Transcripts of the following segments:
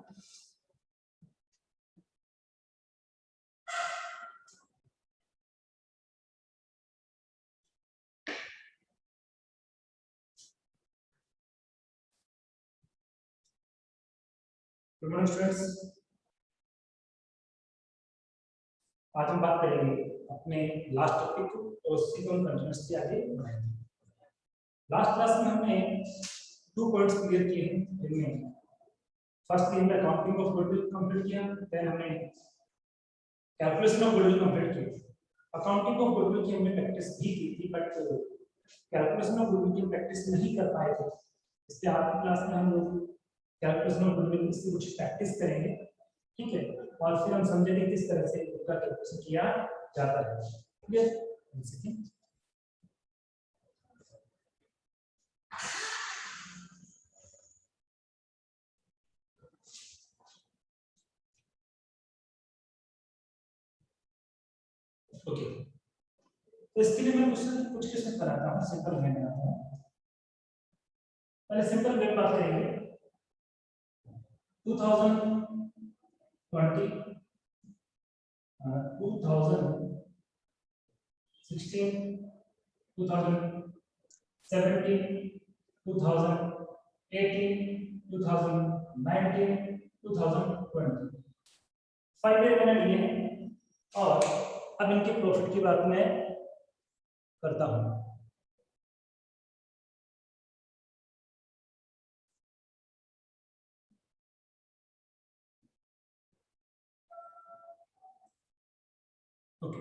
Good morning students, आज हम बात करेंगे अपने लास्ट टॉपिक को और उसी को हम कंटिन्यूअसली आगे बढ़ाएंगे। लास्ट क्लास में हमने 2 पॉइंट्स क्लियर किए हैं, जिनमें फर्स्ट हमने अकाउंटिंग ऑफ गुडविल कंप्लीट किया, देन हमने कैलकुलेशन ऑफ गुडविल कंप्लीट किया। अकाउंटिंग ऑफ गुडविल की हमने प्रैक्टिस भी की थी, बट कैलकुलेशन ऑफ गुडविल की प्रैक्टिस नहीं कर पाए थे। इसलिए आज की क्लास में हम लोग कैलकुलेशन ऑफ गुडविल की कुछ प्रैक्टिस करेंगे, ठीक है, और फिर हम समझेंगे किस तरह से उसका कैलकुलेशन किया जाता है। क्लियर? ओके, तो इसके लिए मैं कुछ क्वेश्चन कराता हूँ, सिंपल वे में आता हूँ। पहले सिंपल वे बात करेंगे। 2020 2016 2017 2018 2019 2020 5 ईयर मैंने लिए हैं, और अब इनके प्रॉफिट की बात मैं करता हूं। ओके,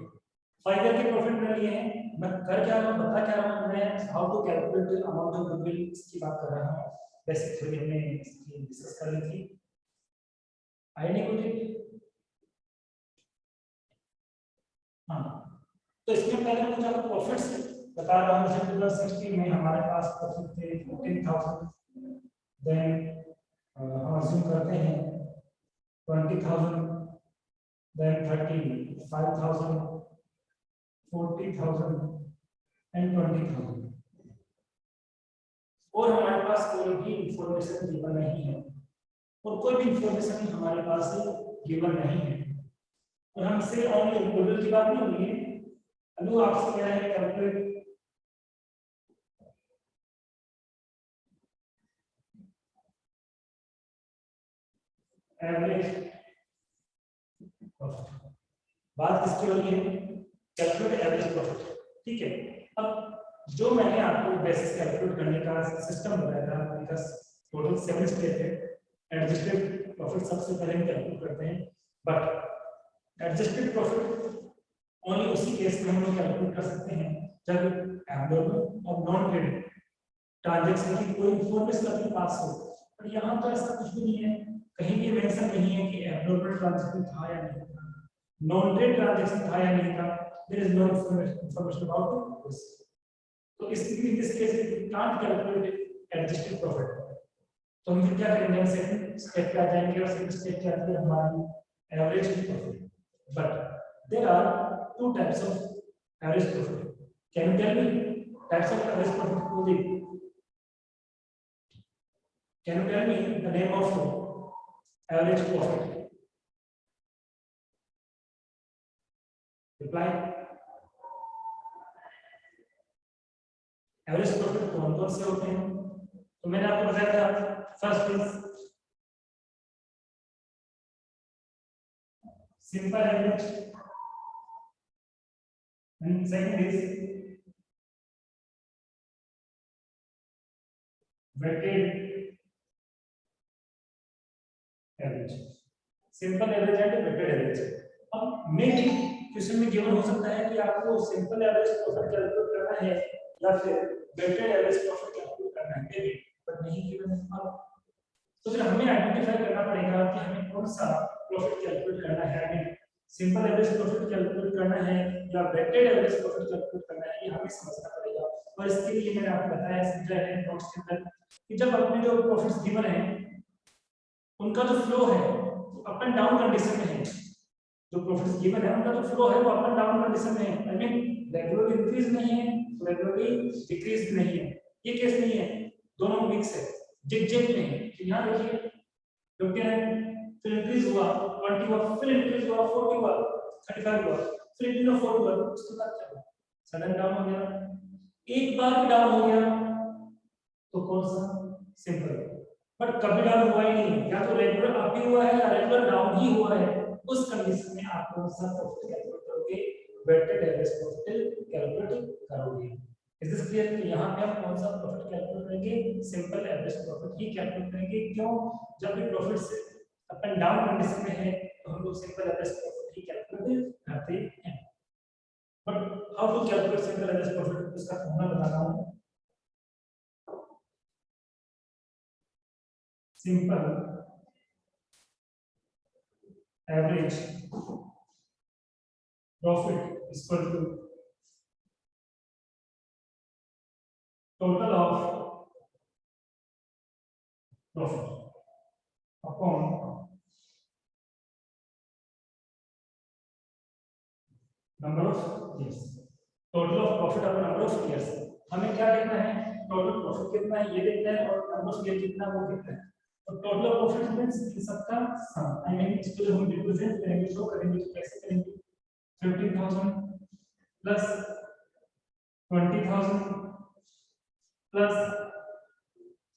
5 ईयर के प्रॉफिट मैंने लिए हैं। मैं कर क्या रहा हूं, बता क्या रहा हूं, मैं how to calculate amount of goodwill की बात कर रहा हूं। बेसिक थ्योरी हमने इसकी डिस्कस कर ली थी। आई नहीं कुछ। हाँ, तो इसमें पहले कुछ आपको प्रॉफिट्स बता रहा हूं। जैसे 2016 में हमारे पास प्रॉफिट थे 14,000, देन हम अज्यूम करते हैं 20,000, then 35,000, 40,000 and 20,000। और हमारे पास कोई भी इंफॉर्मेशन गिवन नहीं है, और कोई भी इंफॉर्मेशन हमारे पास गिवन नहीं है, और हमसे ओनली गुडविल की बात नहीं हुई है। अनु आपसे क्या है, कैलकुलेट एवरेज प्रॉफिट। बात किसकी हो रही है? कैलकुलेट एवरेज प्रॉफिट, ठीक है। अब जो मैंने आपको बेसिस कैलकुलेट करने का सिस्टम बताया था, उनका टोटल 7 स्टेप है। एडजस्टेड प्रॉफिट सबसे पहले हम कैलकुलेट करते हैं, बट एडजस्टेड प्रॉफिट ओनली उसी केस में हम लोग कैलकुलेट कर सकते हैं जब एब्नॉर्मल और नॉन ट्रेड ट्रांजैक्शन की कोई इंफॉर्मेशन अपने पास हो। पर यहाँ तो ऐसा कुछ भी नहीं है, कहीं भी मेंशन नहीं है कि एब्नॉर्मल ट्रांजैक्शन था या नहीं था, नॉन ट्रेड ट्रांजैक्शन था या नहीं था। There is no information about this. तो इसलिए this case we can't calculate adjusted profit. तो हम क्या करेंगे, सेकंड स्टेप पे आ जाएंगे, और सेकंड स्टेप क्या है हमारी average profit. But there are 2 types of average profit. Can you tell me types of average profit को देख? Can you tell me the name of average profit? Reply. Average profit कौन-कौन से होते हैं? तो मैंने आपको बताया था, first is simple average, and second is weighted average. Simple average and weighted average. अब मेन क्वेश्चन में गिवन हो सकता है कि आपको सिंपल एवरेज प्रॉफिट कैलकुलेट करना है या फिर वेटेड एवरेज प्रॉफिट कैलकुलेट करना है, बट नहीं गिवन है। तो फिर हमें आइडेंटिफाई करना पड़ेगा कि हमें कौन सा प्रॉफिट कैलकुलेट करना है। हमें सिंपल एवरेज प्रॉफिट कैलकुलेट करना है या वेटेड एवरेज प्रॉफिट कैलकुलेट करना है, ये हमें समझना पड़ेगा। और इसके लिए मैंने आपको बताया समझाया है नोट्स के अंदर कि जब अपने जो प्रॉफिट्स गिवन है उनका जो फ्लो है वो अप एंड डाउन कंडीशन में है। जो प्रॉफिट्स गिवन है उनका जो फ्लो है वो अप एंड डाउन कंडीशन में है। आई मीन रेगुलर इंक्रीज नहीं है, रेगुलरली डिक्रीज नहीं है। ये केस नहीं है, दोनों मिक्स है, जिग-जिग में है। तो यहाँ देखिए 15 है, फिर इंक्रीज हुआ 20 हुआ, फिर इंक्रीज हुआ 40 हुआ, 35 हुआ, फिर इंक्रीज हुआ 40 हुआ, उसके बाद क्या हुआ? सडन डाउन हो गया। एक बार भी डाउन हो गया तो कौन सा? सिंपल। बट कभी डाउन हुआ ही नहीं, या तो रेगुलर अप ही हुआ है या रेगुलर डाउन ही हुआ है, उस कंडीशन में आप कौन सा प्रॉफिट कैलकुलेट करोगे? वेटेड एवरेज प्रॉफिट कैलकुलेट करोगे। Is this clear? कि यहाँ पे हम कौन सा प्रॉफिट कैलकुलेट करेंगे? सिंपल एवरेज प्रॉफिट ही कैलकुलेट करेंगे। क्यों? जब भी प्रॉफिट से अप एंड डाउन कंडीशन में है तो हम लोग सिंपल एवरेज प्रॉफिट ही कैलकुलेट करते हैं। But how to calculate simple average profit, इसका फॉर्मूला बता रहा हूं। Simple average profit is equal to total of profit upon number of years। total of profit upon number of years। हमें क्या देखना है? टोटल प्रॉफिट कितना है ये देखना है, और नंबर ऑफ ईयर कितना वो देखना है। तो टोटल ऑफ प्रॉफिट मींस इन सबका सम। आई मीन इसको जब हम रिप्रेजेंट करेंगे, शो करेंगे तो कैसे करेंगे? 15,000 plus 20,000 plus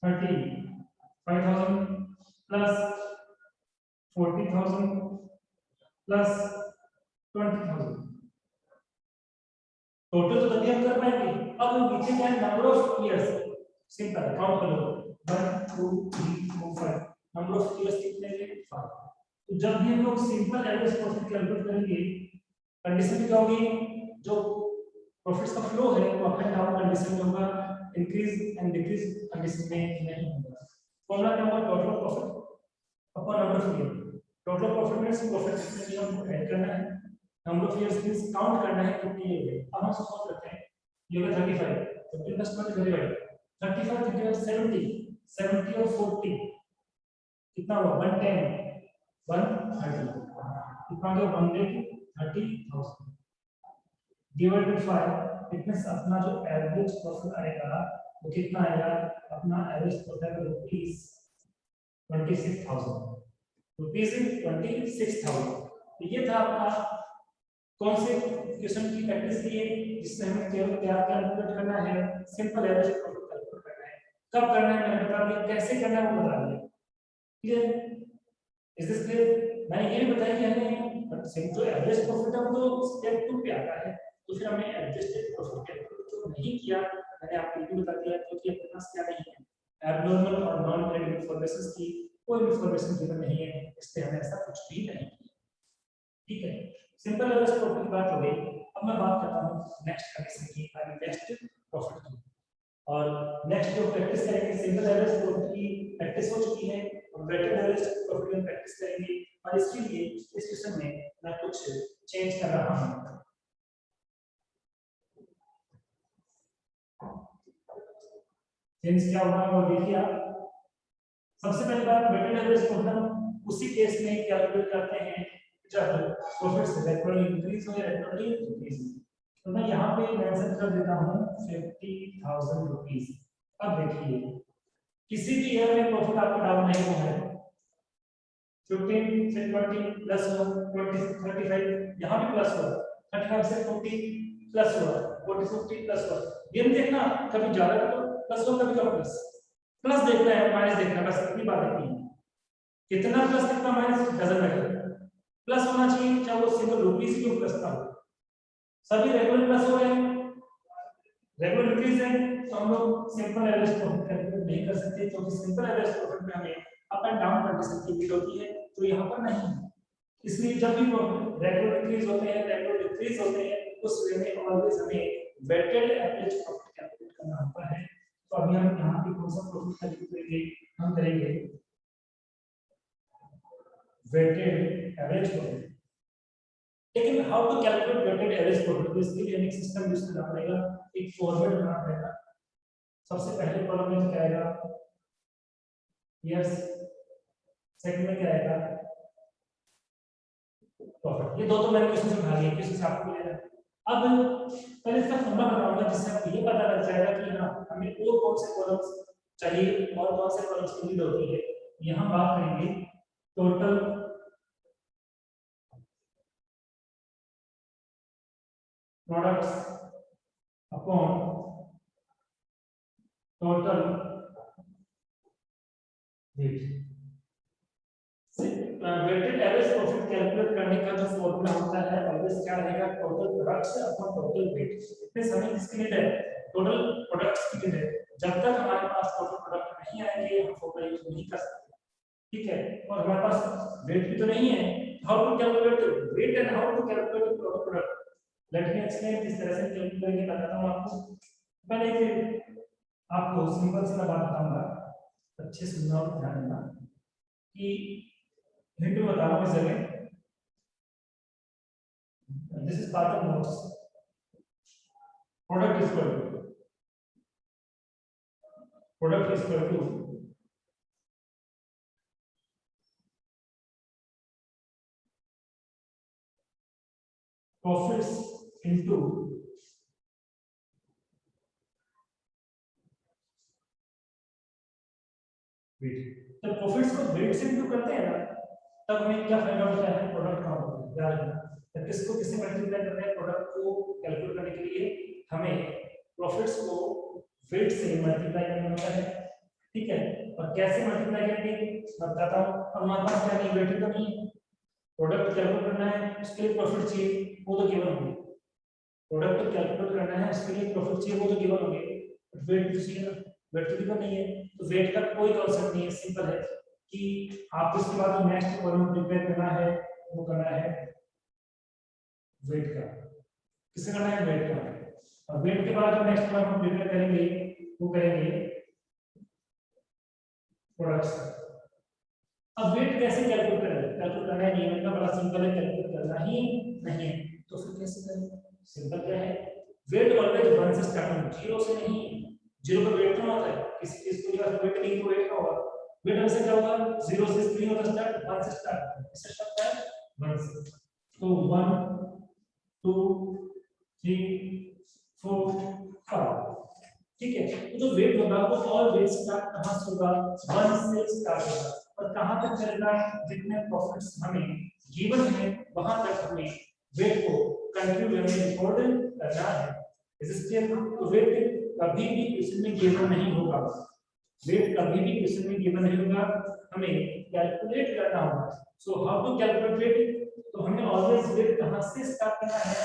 35,000 plus 40,000 plus 20,000। Total तो तभी हम कर पाएंगे। अब नीचे क्या है? Number of years. Simple count कर लो, 1 2 3 4 5। नंबर ऑफ इयर्स कितने हैं? 5। तो जब भी हम लोग सिंपल एवरेज प्रॉफिट कैलकुलेट करेंगे, कंडीशन क्या होगी? जो प्रॉफिट्स का फ्लो है वो अप एंड डाउन कंडीशन में होगा, इंक्रीज एंड डिक्रीज कंडीशन में नहीं होगा। फॉर्मूला क्या होगा? Total profit upon number of year. Total profit means profit कितने भी हमको ऐड करना है, number of years means count करना है कितने ये है। अब हम सपोज करते हैं ये होगा 35, 15 प्लस 20 वेरी वेल, 35 35 70, 70 और 40 कितना हुआ? 110 130, कितना हो गया? 130,000 डिवाइडेड 5। इट मींस अपना जो एवरेज प्रॉफिट आएगा वो कितना आएगा? अपना एवरेज प्रॉफिट आएगा रुपीस 26,000, रुपीस 26,000। तो ये था आपका कौन से क्वेश्चन की प्रैक्टिस की है, जिसमें हमें केवल क्या कैलकुलेट करना है? सिंपल एवरेज प्रॉफिट कैलकुलेट करना है। कब करना है मैंने बता दिया, कैसे करना है वो बता दिया। क्लियर? Is this clear? मैंने ये भी बताया कि हमें सिंपल एवरेज प्रॉफिट अब तो स्टेप 2 पे आता है, तो फिर हमने एडजस्टेड प्रॉफिट कैलकुलेट तो नहीं किया। मैंने आपको ये बता दिया क्योंकि अपने पास क्या नहीं है? एब्नॉर्मल और नॉन क्रेडिट इन्फॉर्मेशन की कोई इन्फॉर्मेशन गिवन नहीं है, इसलिए हमें ऐसा कुछ भी नहीं किया। ठीक है, सिंपल एवरेज प्रॉफिट की बात हो गई। अब मैं बात करता हूं नेक्स्ट कंडीशन की, नेक्स्ट प्रॉफिट की। और नेक्स्ट जो प्रैक्टिस करेंगे, सिंपल एवरेज प्रॉफिट की प्रैक्टिस हो चुकी है, और वेटेड एवरेज प्रॉफिट की प्रैक्टिस करेंगे। और इसके लिए इस क्वेश्चन में मैं कुछ चेंज कर रहा हूं। चेंज क्या होगा वो देखिए आप। सबसे पहली बात, वेटेड एवरेज प्रॉफिट हम उसी केस में कैलकुलेट करते हैं जब प्रॉफिट रेगुलरली इंक्रीज हो या रेगुलरली डिक्रीज। तो मैं यहाँ पे मेंशन कर देता हूँ 50,000 रुपीस। अब देखिए किसी भी ईयर में प्रॉफिट आपका डाउन नहीं हुआ है, 15 से 20 प्लस हुआ, 20 से 35 यहाँ भी प्लस हुआ, 35 से 40 प्लस हुआ, 40 से 50 प्लस हुआ। ये नहीं देखना कभी ज्यादा प्लस हो कभी कम प्लस प्लस देखना है, माइनस देखना है, बस इतनी बात है। कितना प्लस कितना माइनस डजंट मैटर, प्लस होना चाहिए, चाहे वो सिंगल रुपीस क्यों प्लस ना हो। सभी रेगुलर प्लस हो रहे हैं, रेगुलर डिक्रीज है, तो हम लोग सिंपल एवरेज प्रॉफिट कैलकुलेट नहीं कर सकते, क्योंकि सिंपल एवरेज प्रॉफिट में हमें अप एंड डाउन कंडीशन की नीड होती है, तो यहाँ पर नहीं है। इसलिए जब भी रेगुलर डिक्रीज होते हैं, रेगुलर डिक्रीज होते हैं, उस वे में ऑलवेज हमें वेटेड एवरेज प्रॉफिट कैलकुलेट करना होता है। तो अभी हम यहाँ पे कौन सा प्रॉफिट कैलकुलेट करेंगे? हम करेंगे वेटेड एवरेज प्रॉफिट। लेकिन how to calculate weighted average profit? तो इसके लिए एक सिस्टम यूज करना पड़ेगा, एक फॉर्मेट बनाना पड़ेगा। सबसे पहले कॉलम में क्या आएगा? यस। सेकंड में क्या आएगा? प्रॉफिट। ये दो तो मैंने क्वेश्चन से उठा लिए, क्वेश्चन से आपको लेना। अब पहले इसका फॉर्मूला बनाऊंगा जिससे आपको ये पता लग जाएगा कि हाँ हमें और कौन से कॉलम्स चाहिए और कौन से कॉलम्स की नीड होती है। यहाँ बात करेंगे total products upon total weight. Weighted average profit calculate करने का जो फॉर्मूला होता है ऑलवेज क्या रहेगा, total products upon total weight. इस हमें किसकी नीड है, टोटल प्रोडक्ट्स की नीड है। जब तक हमारे पास टोटल प्रोडक्ट नहीं आएंगे हम फॉर्मूला यूज नहीं कर सकते, ठीक है। और हमारे पास वेट भी तो नहीं है, how to calculate weight and how to calculate total product. Let me explain किस तरह से कैलकुलेट करेंगे, बताता हूं आपको। पहले आपको सिंपल सी बात बताऊंगा, अच्छे से सुनना और ध्यान देना कि हिंट बताऊं इस जगह। This is part of notes. Product is equal to profits into weight. जब प्रॉफिट्स को वेट से इंटू करते हैं ना, तब हमें क्या फाइंड आउट होता है, प्रोडक्ट काउंट होता है। याद रखना, जब किसको किससे मल्टीप्लाई करते हैं, प्रोडक्ट को कैलकुलेट करने के लिए हमें प्रॉफिट्स को वेट से मल्टीप्लाई करना होता है, ठीक है। और कैसे मल्टीप्लाई करेंगे मैं बताता हूं। अब हमारे पास क्या नहीं, वेट तो नहीं है, प्रोडक्ट कैलकुलेट करना है, उसके लिए प्रॉफिट चाहिए, वो तो गिवन होंगे। प्रोडक्ट कैलकुलेट करना है, उसके लिए प्रॉफिट चाहिए, वो तो गिवन होंगे। वेट तो चाहिए ना, वेट तो गिवन नहीं है, तो वेट का कोई कॉन्सेप्ट नहीं है। सिंपल है कि आपको इसके बाद नेक्स्ट कॉलम प्रिपेयर करना है, वो करना है वेट का। किससे करना है, वेट का। और वेट के बाद जो नेक्स्ट कॉलम हम प्रिपेयर करेंगे वो करेंगे प्रोडक्ट्स का। अब वेट कैसे कैलकुलेट करें, कैलकुलेट करना है नियम का बड़ा सिंपल है, कैलकुलेट करना ही नहीं है तो फिर कैसे करें। सिंपल क्या है, वेट ऑलवेज 1 से स्टार्ट होगा, 0 से नहीं। 0 का वेट तो ना होता है, किसी चीज को जब वेट नहीं तो वेट का होगा। वेट हमेशा क्या होगा, 0 से नहीं होता स्टार्ट, 1 से स्टार्ट होता है। किससे स्टार्ट होता है, 1 से। तो 1 2 3 4 5, ठीक है। तो जो वेट होगा वो ऑल वेट स्टार्ट कहां से होगा, 1 से स्टार्ट होगा और कहां तक चलेगा, जितने प्रॉफिट्स हमें गिवन है वहां तक हमें वेट को कंटिन्यू रिकॉर्ड करना है। इस स्टेप तो वेट कभी भी क्वेश्चन में गिवन नहीं होगा, वेट कभी भी क्वेश्चन में गिवन नहीं होगा, हमें कैलकुलेट करना होगा। So how to calculate weight, तो हमें ऑलवेज वेट कहां से स्टार्ट करना है,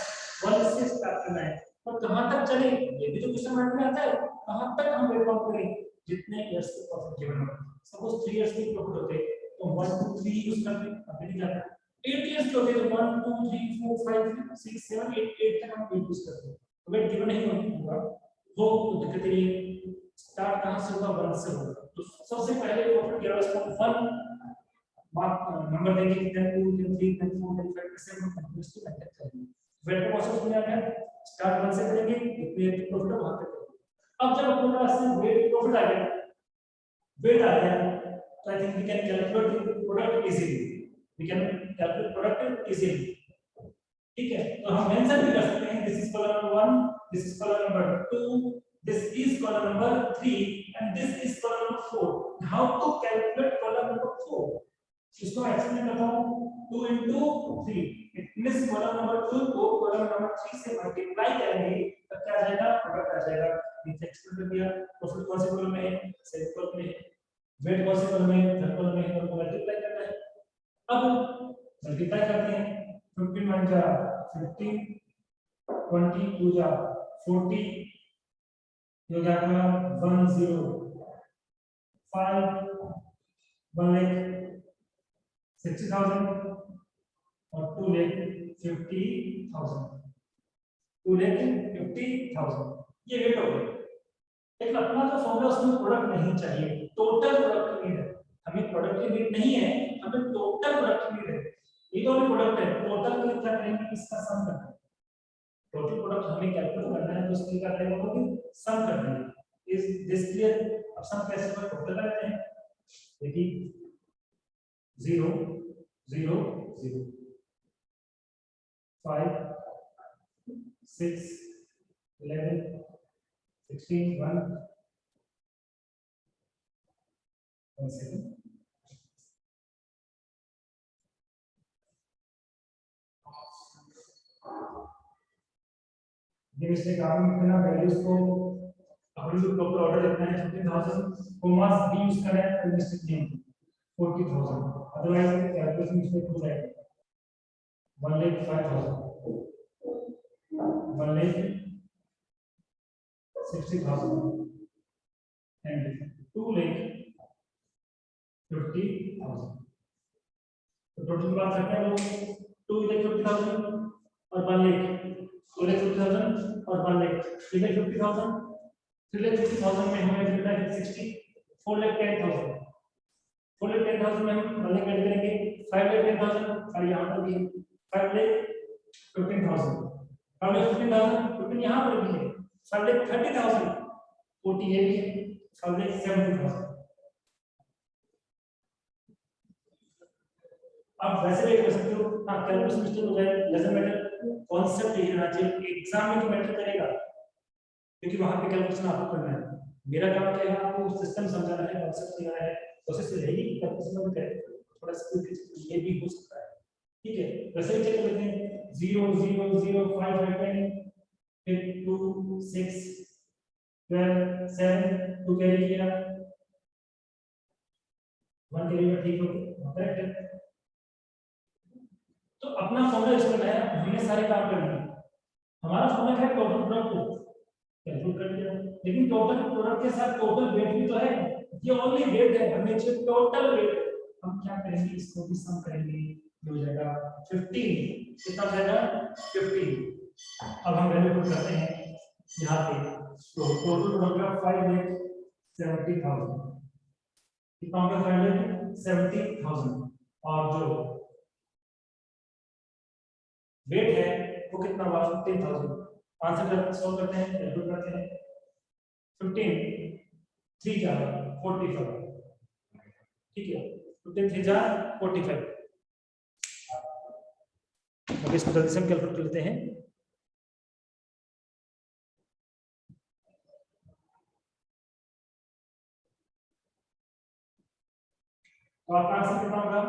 1 से स्टार्ट करना है और कहां तक चले, ये भी तो क्वेश्चन मार्क में आता है। कहां तक हम वेट काउंट करें, जितने इयर्स के प्रॉफिट गिवन हो। सपोज 3 इयर्स के प्रॉफिट होते तो 1 2 3 यूज करते, अभी नहीं जाता। 8 इयर्स के होते तो 1 2 3 4 5 6 7 8 तक हम वेट यूज करते हैं। तो वेट गिवन नहीं होगा, वो दिक्कत नहीं है। स्टार्ट कहां से होगा, 1 से होगा। तो सबसे पहले प्रॉफिट गिवन उसको 1 मार्क नंबर देंगे, then 2 then 3 then 4 then 5 ऐसे हम कंटिन्यूअस टू मेथड करेंगे। वेट का प्रोसेस में आ गया, स्टार्ट 1 से करेंगे, इतने प्रॉफिट वहां तक करेंगे। अब जब अपने पास वेट प्रॉफिट आ गया, वेट आ गया, तो I think we can calculate product easily, we can calculate product easily, ठीक है। तो हम मेंशन भी कर सकते हैं, this is column number 1, this is column number 2, this is column number 3 and this is column number 4। How to calculate column number 4, इसको मैं एक्सप्लेन करता हूं। 2 into 3 it means column number 2 को कॉलम नंबर 3 से मल्टीप्लाई करेंगे तब क्या आ जाएगा, प्रोडक्ट आ जाएगा। नीचे एक्सप्लेन कर दिया, प्रॉफिट कौन से कॉलम में है, सेल्स कॉलम में है, वेट कौन से कॉलम में है, थर्ड कॉलम में है, और मल्टीप्लाई करना है। अब मल्टीप्लाई करते हैं, 15 1 जा 15 20 2 जा 40, ये हो गया आपका 105 1 लाख 60,000 और 2,50,000, 2,50,000 ये वेट हो गया। लेकिन अपना जो फॉर्मूला उसमें प्रोडक्ट नहीं चाहिए, टोटल प्रोडक्ट नीड है। हमें प्रोडक्ट की नीड नहीं है, हमें टोटल प्रोडक्ट नीड है। ये तो भी प्रोडक्ट है, टोटल के लिए क्या करेंगे, इसका सम करना है। टोटल प्रोडक्ट हमें कैलकुलेट करना है, तो उसके लिए क्या करेंगे, हम लोग सम कर देंगे। Is this clear. अब सम कैसे होगा, टोटल करते हैं। देखिए 0 0 0 5 6 11 16 1 1 second ये मिस्टेक आपने करना, वैल्यूज को अपनी जो प्रॉपर ऑर्डर लिखना है 15000 कोमास भी यूज करना है, कोई मिस्टेक नहीं होगी 40000, अदरवाइज कैलकुलेशन मिस्टेक हो जाएगा। 1,05,000 1,60,000 and 2,50,000। तो टोटल बात करते हैं लोग 2,50,000 और 1,50,000 और 1,50,000 3,50,000 में हमें मिलता है 60 4,10,000 4,10,000 में हम 1,00,000 ऐड करेंगे 5,10,000 और यहाँ पर भी 5,15,000 15,000 यहाँ पर भी है 5,30,000 40 ये भी है 5,70,000। आप वैसे भी कर सकते हो, हाँ कैलकुलेशन मिस्टेक हो जाए डजंट मैटर, कॉन्सेप्ट यही रहना चाहिए। एग्जाम में तो मैटर करेगा क्योंकि वहां पे कैलकुलेशन आपको करना है, मेरा काम क्या है आपको सिस्टम समझाना है, कॉन्सेप्ट समझाना है, प्रोसेस रहेगी कि कैलकुलेशन में करें थोड़ा स्पीड ये भी हो सकता है, ठीक है। वैसे ही चेक करते हैं 0 0 0 5 10 फिर 2 6 12 7 2 कैरी किया 1 कैरी में ठीक हो गया करेक्ट है। तो अपना फॉर्मूला यूज करना है, हमने सारे काम करने हैं। हमारा फॉर्मूला है टोटल प्रोडक्ट को कैलकुलेट कर लिया, लेकिन टोटल प्रोडक्ट के साथ टोटल वेट भी तो है, ये ओनली वेट है, हमें चाहिए टोटल वेट। हम क्या करेंगे इसको भी सम करेंगे, ये हो जाएगा 15 कितना हो जाएगा 15। अब हम वैल्यू पुट करते हैं यहाँ पे, तो टोटल प्रोडक्ट का 5,70,000 कितना हो गया 5,70,000 और जो वेट है वो कितना हुआ 15,000। आंसर सॉल्व करते हैं, कैलकुलेट करते हैं 15 3 जा 45 ठीक है 15 3 जा 45। अब इसको जल्दी से हम कैलकुलेट कर लेते हैं। तो आपका आंसर कितना होगा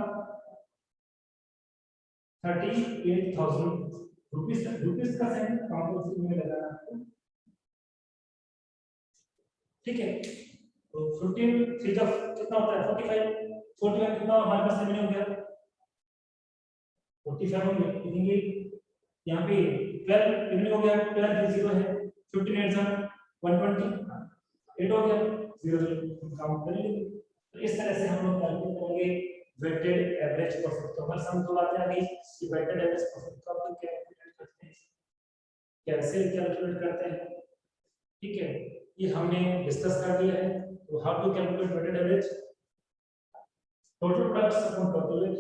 38,000 रुपीस का सेंट काउंट में लगाना ठीक है। तो 15 3 का कितना होता है 45 कितना हमारे पास रिमेनिंग हो गया 45 हो गया, लिखेंगे यहाँ पे 12 रिमेनिंग हो गया 12 0 है 15 8 120 8 हो गया 0 0 काउंट कर लेंगे। तो इस तरह से हम लोग कैलकुलेट करेंगे वेटेड एवरेज प्रॉफिट। तो हमारे सामने तो बात आ गई कि वेटेड एवरेज प्रॉफिट को हम कैलकुलेट करते हैं, कैसे कैलकुलेट करते हैं ठीक है, ये हमने डिस्कस कर दिया है। तो how to calculate weighted average total products upon total weight,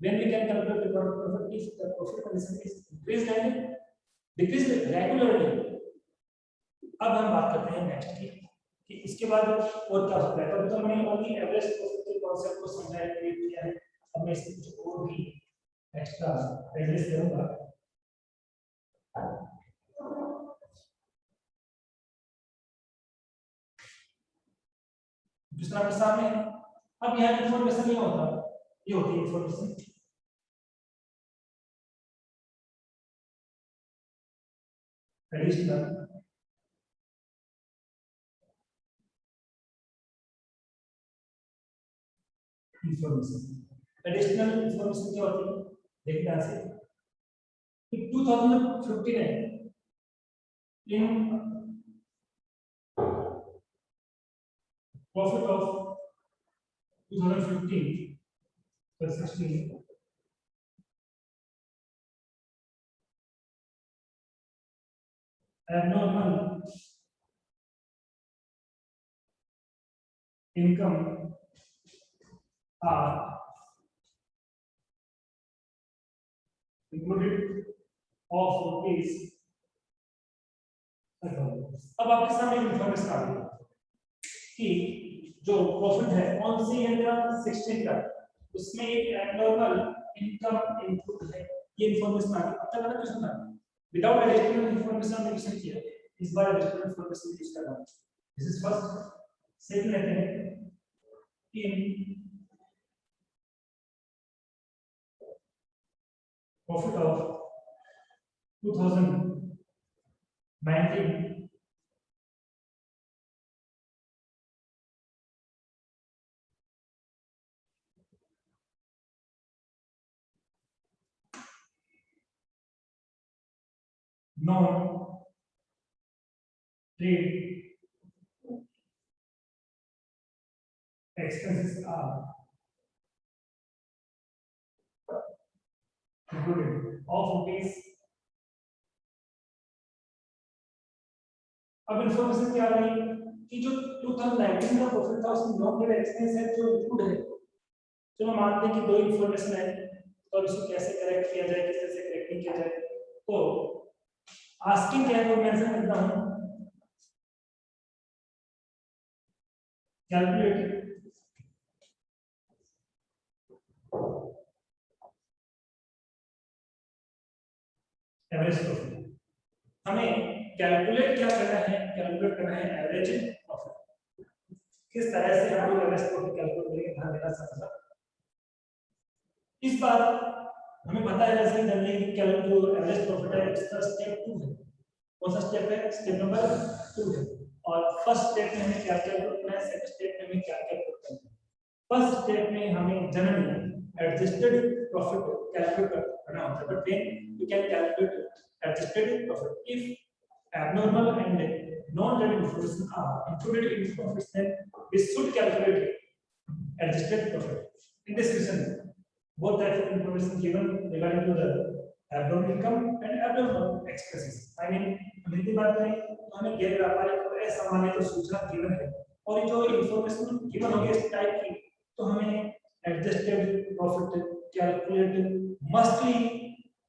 when we can calculate the product profit if the profit condition is increased and decreased regularly। अब हम बात करते हैं नेक्स्ट की कि इसके बाद और क्या होता है। तो हमने ओनली एवरेज प्रॉफिट के कॉन्सेप्ट को समझाया क्रिएट किया है, अब मैं इसमें कुछ और भी एक्स्ट्रा एड्रेस दूंगा। दूसरा आपके सामने अब यहाँ इंफॉर्मेशन ये होता है, ये होती है information additional information. Additional information क्या होती है देखते हैं से 2015 है in profit of 2015 plus 16 abnormal income are included of rupees। अब आपके सामने इंफॉर्मेशन आ गई कि जो प्रॉफिट है कौन सी है मेरा 16 का, उसमें एक एब्नॉर्मल इनकम इनपुट है, ये इंफॉर्मेशन आ गई। अब तक क्वेश्चन था विदाउट एडिशनल इंफॉर्मेशन हमने क्वेश्चन किया, इस बार एडिशनल इंफॉर्मेशन यूज कर रहा हूं। This is first. सेकंड लेते हैं in profit of 2015 19 non trade expenses are included of rupees। अब इन्फॉर्मेशन क्या आ रही है कि जो 2019 का प्रॉफिट था उसमें नॉन ट्रेड एक्सपेंस है जो इंक्लूड है। चलो मानते हैं कि दो इन्फॉर्मेशन है तो अब इसको कैसे करेक्ट किया जाए, किस तरह से करेक्टिंग किया जाए। तो आस्किंग क्या है वो मेंशन करता हूं, कैलकुलेट एवरेज प्रॉफिट। हमें कैलकुलेट क्या करना है, कैलकुलेट करना है एवरेज प्रॉफिट। किस तरह से हम लोग एवरेज प्रॉफिट कैलकुलेट करेंगे ध्यान देना समझना। इस बार हमें पता है जैसे जनरली जो एवरेज प्रॉफिट है इसका स्टेप 2 है। कौन सा स्टेप है? स्टेप नंबर 2 है। और फर्स्ट स्टेप में हमें क्या कैलकुलेट करना है, सेकंड स्टेप में हमें क्या कैलकुलेट करना है। फर्स्ट स्टेप में हमें जनरली एडजस्टेड प्रॉफिट कैलकुलेट करना होता है, but when you can calculate adjusted profit if abnormal and non-trade information are included in profits, then we should calculate adjusted profit. In this question, both types of information given regarding to the abnormal income and abnormal expenses. I mean, Hindi बात करें तो हमें गैर व्यापारिक और असामान्य जो सूचना गिवन है और जो इन्फॉर्मेशन गिवन होगी इस टाइप की, तो हमें एडजस्टेड प्रॉफिट कैलकुलेट मस्टली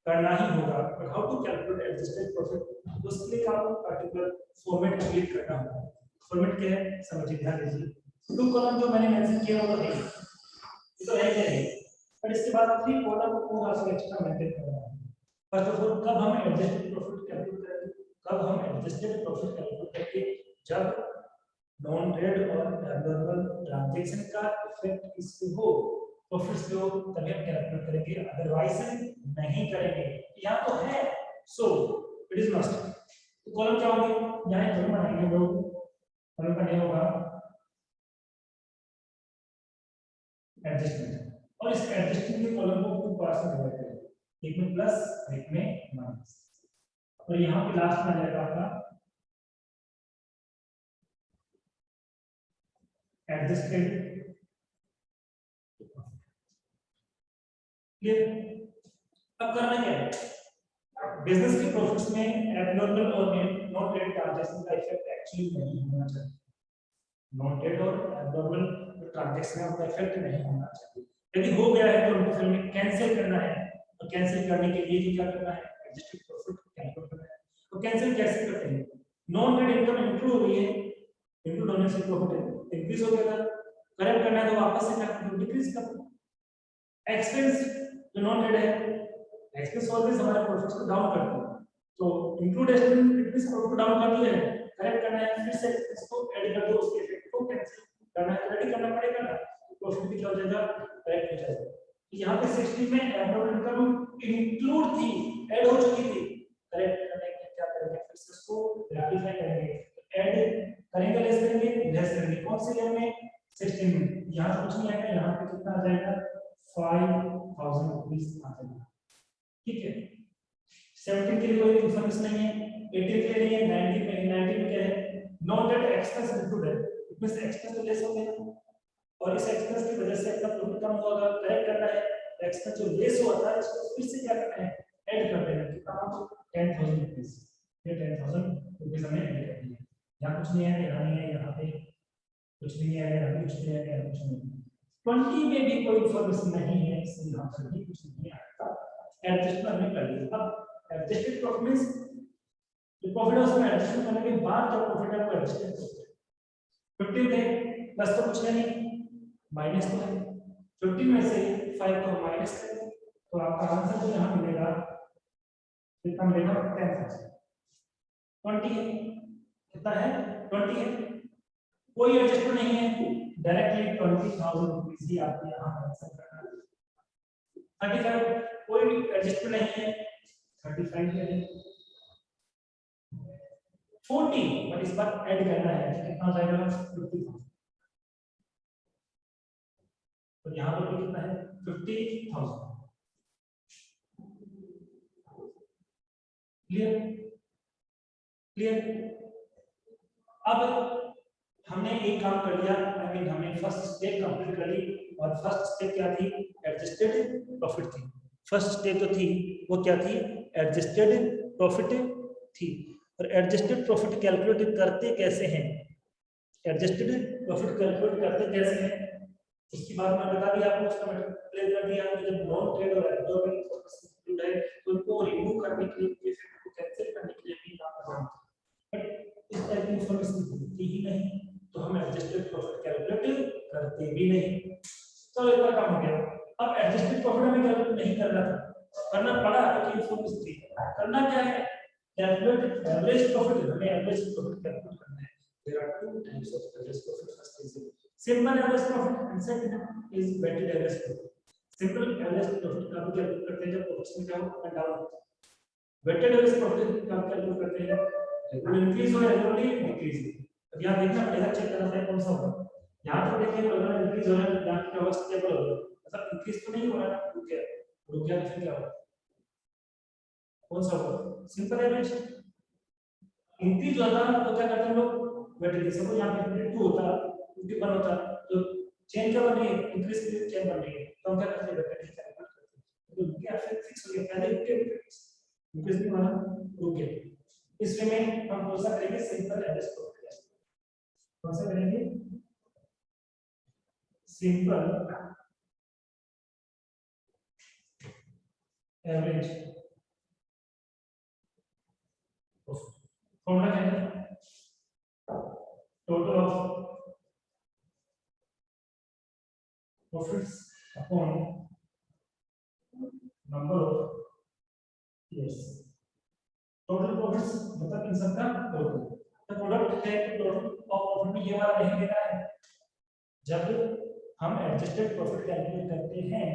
करना ही होगा। But how to calculate adjusted profit, उसके लिए आपको पर्टिकुलर फॉर्मेट क्रिएट करना होगा। फॉर्मेट क्या है समझिए, ध्यान दीजिए। टू कॉलम जो मैंने मेंशन किया वो है, ये तो है क्या है, पर इसके बाद 3 कॉलम को आपको एक्स्ट्रा मेंटेन करना है। फर्स्ट ऑफ ऑल कब हम एडजस्टेड प्रॉफिट कैलकुलेट करेंगे, कब हम एडजस्टेड प्रॉफिट कैलकुलेट करेंगे, जब नॉन ट्रेड और एब्नॉर्मल ट्रांजैक्शन का इफेक्ट इससे हो, प्रॉफिट्स पे हो, तभी हम कैलकुलेट करेंगे, अदरवाइज नहीं करेंगे। यहाँ तो है सो इट इज मस्ट। तो कॉलम क्या होगी, यहाँ कॉलम बनाएंगे लोग, कॉलम का नेम होगा एडजस्टमेंट, और इस एडजस्टमेंट के कॉलम को 2 पार्ट्स में डिवाइड करेंगे, एक में प्लस एक में माइनस, और यहाँ पे लास्ट में आ जाएगा आपका एडजस्टेड। क्लियर? अब करना क्या है, बिजनेस के प्रॉफिट्स में एब्नॉर्मल और नॉन ट्रेड ट्रांजैक्शन का इफेक्ट एक्चुअली नहीं होना चाहिए। नॉन ट्रेड और एब्नॉर्मल ट्रांजैक्शन का इफेक्ट नहीं होना चाहिए। यदि हो गया है तो उनको फिर में कैंसिल करना है, और कैंसिल करने के लिए क्या करना है, एडजस्टेड प्रॉफिट कैलकुलेट करना है। तो कैंसिल कैसे करते हैं, नॉन ट्रेड इनकम इंक्लूड हो रही है, इंक्लूड होने से प्रॉफिट इंक्रीज हो गया, करेक्ट करना है तो वापस से क्या डिक्रीज करना। एक्सपेंस जो नॉन ट्रेड है, एक्सपेंस ऑलवेज हमारे प्रॉफिट्स को डाउन करते हैं, तो इंक्लूड एक्सपेंस प्रॉफिट डाउन कर दिया है, करेक्ट करना है फिर से एक्सपेंस को ऐड कर दो, उसके इफेक्ट को कैंसिल करना है, रेडी करना पड़ेगा ना, प्रॉफिट भी क्या हो जाएगा, करेक्ट हो जाएगा। यहाँ पे 60 में एब्नॉर्मल इनकम इंक्लूड थी, ऐड हो चुकी थी, करेक्ट करने के क्या करेंगे, फिर से उसको रेक्टिफाई करेंगे, ऐड करेंगे लेस करेंगे, लेस करेंगे, कौन से ईयर में, 16 में। यहाँ कुछ नहीं आएगा, यहाँ पे कितना आ जाएगा, 5000 रुपीस आ जाएगा। ठीक है, 17 के लिए कोई इंफॉर्मेशन नहीं है, 18 के लिए नहीं है, 19 में क्या है, नॉट दैट एक्सपेंस इंक्लूड है, इसमें से एक्सपेंस तो लेस हो गया, और इस एक्सपेंस की वजह से अपना प्रॉफिट कम होगा, करेक्ट करना है, एक्सपेंस जो लेस हुआ था इसको फिर से क्या करना है, ऐड कर देना, कितना, 10000 रुपीस, ये 10000 रुपीस हमने ऐड कर दिया। यहाँ कुछ नहीं है, यहाँ नहीं है, यहाँ पे कुछ नहीं है, यहाँ भी कुछ नहीं है, यहाँ कुछ नहीं है, 20 में भी कोई इंफॉर्मेशन नहीं है, इसलिए यहाँ पर भी कुछ नहीं आएगा, एडजस्टमेंट हमने कर लिया। अब एडजस्टेड प्रॉफिट मींस जो प्रॉफिट है उसमें एडजस्टमेंट करने के बाद जो प्रॉफिट है वो एडजस्टेड प्रॉफिट। 15 थे प्लस तो कुछ नहीं, माइनस तो है, 15 में से 5 को माइनस करेंगे तो आपका आंसर जो यहाँ मिलेगा कितना मिलेगा, 10,000। 20 है, कितना है, 20 है, कोई एडजस्टमेंट नहीं है, डायरेक्टली 20,000 रुपीस ही आपको यहाँ आंसर करना है। 35 कोई एडजस्टमेंट नहीं है, 35 है, 40, बट इस बार ऐड करना है तो कितना हो जाएगा 50,000। तो यहाँ पर भी कितना है 50,000। Clear clear. अब हमने एक काम कर लिया, आई मीन हमने फर्स्ट स्टेप कंप्लीट कर ली। और फर्स्ट स्टेप क्या थी? एडजस्टेड प्रॉफिट थी। फर्स्ट स्टेप तो थी वो क्या थी? एडजस्टेड प्रॉफिट थी। और एडजस्टेड प्रॉफिट कैलकुलेट करते कैसे हैं? एडजस्टेड प्रॉफिट कैलकुलेट करते कैसे हैं उसकी बात मैं बता दी आपको, उसका मैटर क्लियर कर दिया। जब नॉन ट्रेड और एब्जॉर्बिंग इंक्लूड है तो उनको रिमूव करने के लिए, इफेक्ट को कैंसिल करने के लिए भी काम करना है। बट इस टाइप की इंफॉर्मेशन होती ही नहीं तो हम एडजस्टेड प्रॉफिट कैलकुलेट करते भी नहीं। चलो इतना काम हो गया। अब एडजस्टेड प्रॉफिट हमें कैलकुलेट नहीं करना था, करना पड़ा क्योंकि इंफॉर्मेशन थी। करना क्या है? Calculate average profit. हमें एवरेज प्रॉफिट कैलकुलेट करना है। There are two types of average profit. First is simple average profit and second is weighted average profit. Simple average profit का भी कैलकुलेट करते हैं जब प्रॉफिट्स में क्या हो up and down. weighted average profit का कैलकुलेट करते हैं रेगुलर इंक्रीज और रेगुलरली डिक्रीज। अब यहाँ देखना पड़ेगा, चेक करना है कौन सा होगा। यहाँ तो देखिए रेगुलर इंक्रीज हो रहा है, यहाँ की अवस्था स्टेबल हो रहा है, मतलब इंक्रीज तो नहीं हो रहा है, रुक गया तो फिर क्या होगा? कौन सा होगा? Simple average. इंक्रीज होता है तो क्या करते हैं लोग? वेटेड। सपोज यहाँ पे 52 होता, 51 होता तो चेन क्या बन रही है? इंक्रीज की चेन बन रही है, तो हम क्या करते हैं? वेटेड की कैलकुलेट करते हैं। तो क्या फिक्स हो गया पहले इंक्रीज नहीं होना, रुक गया। इस वे में हम कौन सा करेंगे? Simple average profit. कौन सा करेंगे? सिंपल एवरेज फॉर्मूला क्या है? Total of profits upon number of years. Total profits मतलब इन सब का टोटल। तो प्रोडक्ट है तो टोटल ऑफ प्रॉफिट में ये वाला नहीं देना है। जब हम एडजस्टेड प्रॉफिट कैलकुलेट करते हैं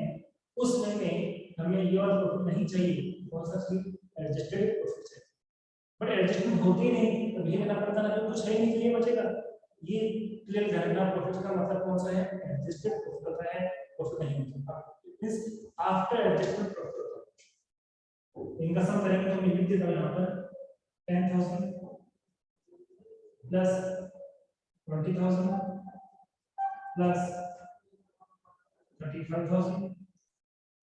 उसमें में हमें ये वाला प्रॉफिट नहीं चाहिए। कौन सा चीज? एडजस्टेड प्रॉफिट चाहिए। बट एडजस्टमेंट होती ही नहीं तो ये लेना पड़ता ना, कुछ है नहीं तो ये बचेगा। ये क्लियर करना प्रॉफिट का मतलब कौन सा है? एडजस्टेड प्रॉफिट होता है, प्रॉफिट नहीं होता। This after adjustment profit. इनका सम करेंगे तो मैं लिख देता हूं यहां पर 10,000 plus 20,000 plus 35,000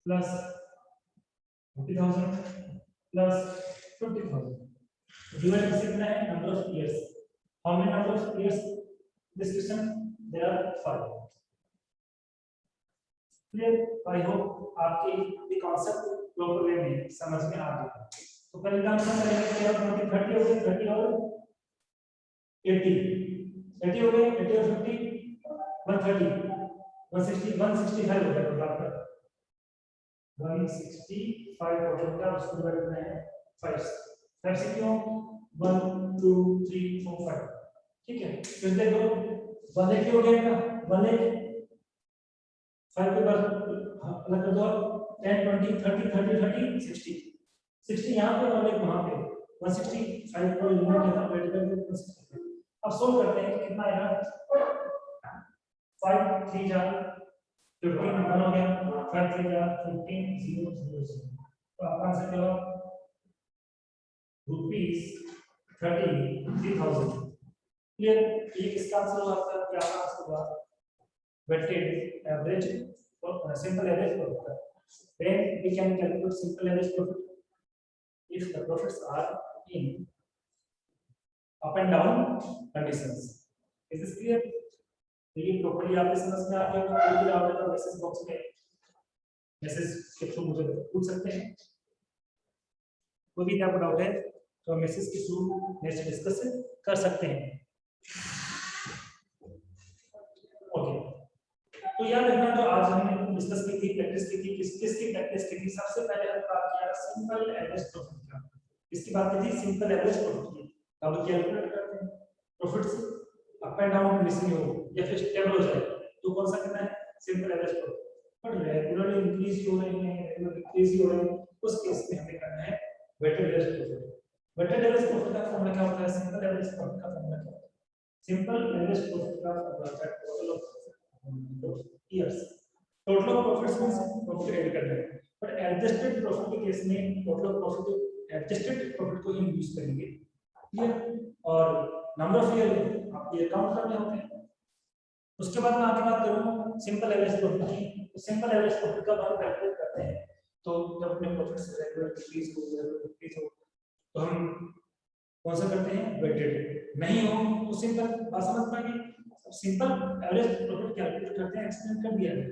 plus 40,000 plus 50,000। Divide किससे करना है? Number of years. How many number of years this question? There are 5। Clear? I hope आपके ये कांसेप्ट प्रॉपर वे में समझ में आ गया। तो पहले काम करेंगे कि अब 30 हो गए, 30 और 80 80 हो गए, 80 और 50 130 160 165 हो गया टोटल आपका 165 टोटल का। उसको डिवाइड करना है 5 5 से क्यों? 1 2 3 4 5। ठीक है, फिर देखो 180 हो गया ना, 180 5 के बाद अलग कर दो 10 20 30 30 30 60 60 यहाँ पे और एक वहाँ पे 165 को लिमिट है ना, वेट करके 165। अब सोल्व करते हैं कि कितना आएगा। 5 3 जा 15 1 हो गया, 5 3 जा 15 0 0 0। तो आपका आंसर क्या होगा? ₹33,000। क्लियर? ये किसका आंसर हुआ? आपका क्या आंसर हुआ? weighted average or simple average profit. Then we can calculate simple average profit if the profits are in up and down conditions. Is this clear? ये प्रॉपर्टी आपके समझ में आ गया? कोई भी डाउट है तो मैसेज बॉक्स में मैसेज के थ्रू मुझे पूछ सकते हैं। कोई भी आपको डाउट है तो मैसेज के थ्रू मेरे से डिस्कस कर सकते हैं। ओके, तो याद रखना जो आज हमने डिस्कस की थी, प्रैक्टिस की थी, किसकी प्रैक्टिस की थी? सबसे पहले हमने बात किया सिंपल एवरेज प्रॉफिट का। इसकी बात की थी सिंपल एवरेज प्रॉफिट की। अब कैलकुलेट करते हैं profits up and down condition हो या फिर स्टेबल हो जाए तो कौन सा करना है? Simple average profit. पर रेगुलर इंक्रीज हो रहे हैं, रेगुलर डिक्रीज हो रहे हैं, उस केस में हमें करना है weighted average profit. Weighted average profit का फॉर्मूला क्या होता है, सिंपल एवरेज प्रॉफिट का फॉर्मूला क्या होता है, सिंपल एवरेज प्रॉफिट का फॉर्मूला होता है total of years, total of profits means profit add करना है, बट एडजस्टेड प्रॉफिट के केस में total of profit adjusted profit को ही यूज करेंगे, ठीक, और नंबर ऑफ ईयर आपको ये काउंट करने होते हैं। उसके बाद मैं आगे बात करूं सिंपल एवरेज प्रॉफिट की, तो सिंपल एवरेज प्रॉफिट का हम कैलकुलेट करते हैं, तो जब अपने प्रॉफिट्स रेगुलर डिक्रीज हो तो हम कौन सा करते हैं, वेटेड, नहीं हो तो सिंपल, बात समझ पाएंगे, सिंपल एवरेज प्रॉफिट कैलकुलेट करते हैं, एक्सप्लेन कर दिया है,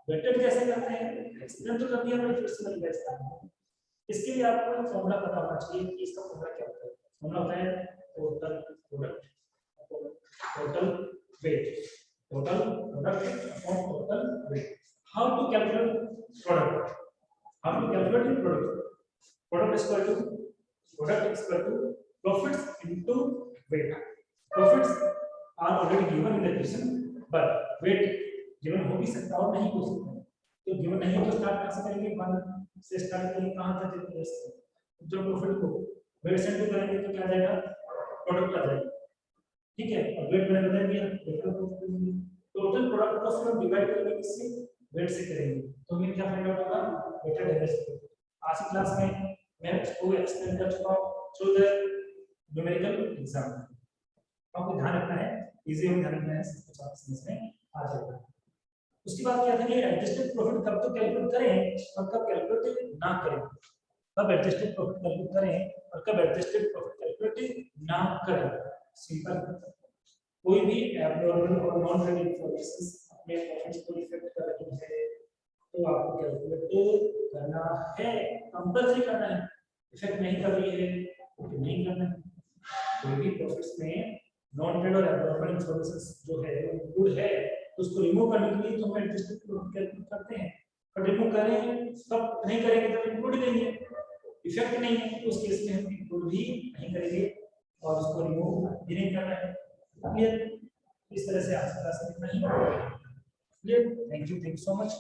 वेटेड कैसे करते हैं एक्सप्लेन तो कर दिया, मैं फिर से रिवाइज कर रहा हूं। इसके लिए आपको एक फॉर्मूला पता होना चाहिए कि इसका फॉर्मूला क्या होता है, फॉर्मूला होता है total product, total weight, total product upon total weight. How to calculate product? How to calculate product? Product is equal to profits into weight. Profits are already given in the question, but weight given हो भी सकता और नहीं हो सकता, तो given नहीं तो start कैसे करेंगे, 1 से start करेंगे, कहाँ तक जाएंगे, जो profit को weight से इंटू करेंगे तो क्या आ जाएगा, product आ जाएगा, ठीक है, और वेट मैंने बता दिया, टोटल प्रोडक्ट को फिर डिवाइड करके किससे, वेट से करेंगे, तो हमें क्या फाइंड आउट होगा, वेटेड एवरेज। आज की क्लास में मैं इसको एक्सप्लेन कर चुका हूं थ्रू द न्यूमेरिकल एग्जाम, आपको ध्यान रखना है, इजी में ध्यान रखना है, सब कुछ आप समझ में आ जाएगा। उसके बाद क्या था कि एडजस्टेड प्रॉफिट कब तो कैलकुलेट करें और कब कैलकुलेट ना करें, कब एडजस्टेड प्रॉफिट कैलकुलेट करें और कब एडजस्टेड प्रॉफिट कैलकुलेट ना करें, सिंपल, कोई भी एब्नॉर्मल और नॉन ट्रेडिंग इंफॉर्मेशन अपने प्रॉफिट्स को इफेक्ट कर रही है तो आपको कैलकुलेट करना है, कंपल्सरी करना है, इफेक्ट नहीं कर रही है तो नहीं करना है। कोई भी प्रॉफिट्स में नॉन ट्रेड और एब्नॉर्मल इंफॉर्मेशन जो है वो इंक्लूड है, तो उसको रिमूव करने के लिए तो हम एडजस्टेड प्रॉफिट कैलकुलेट करते हैं, पर रिमूव करें सब नहीं करेंगे तो इंक्लूड नहीं है, इफेक्ट नहीं है, तो उस केस में हम इंक्लूड भी नहीं करेंगे और उसको रिमूव भी नहीं करना है। क्लियर, इस तरह से आपका क्लास में नहीं clear, thank you so much.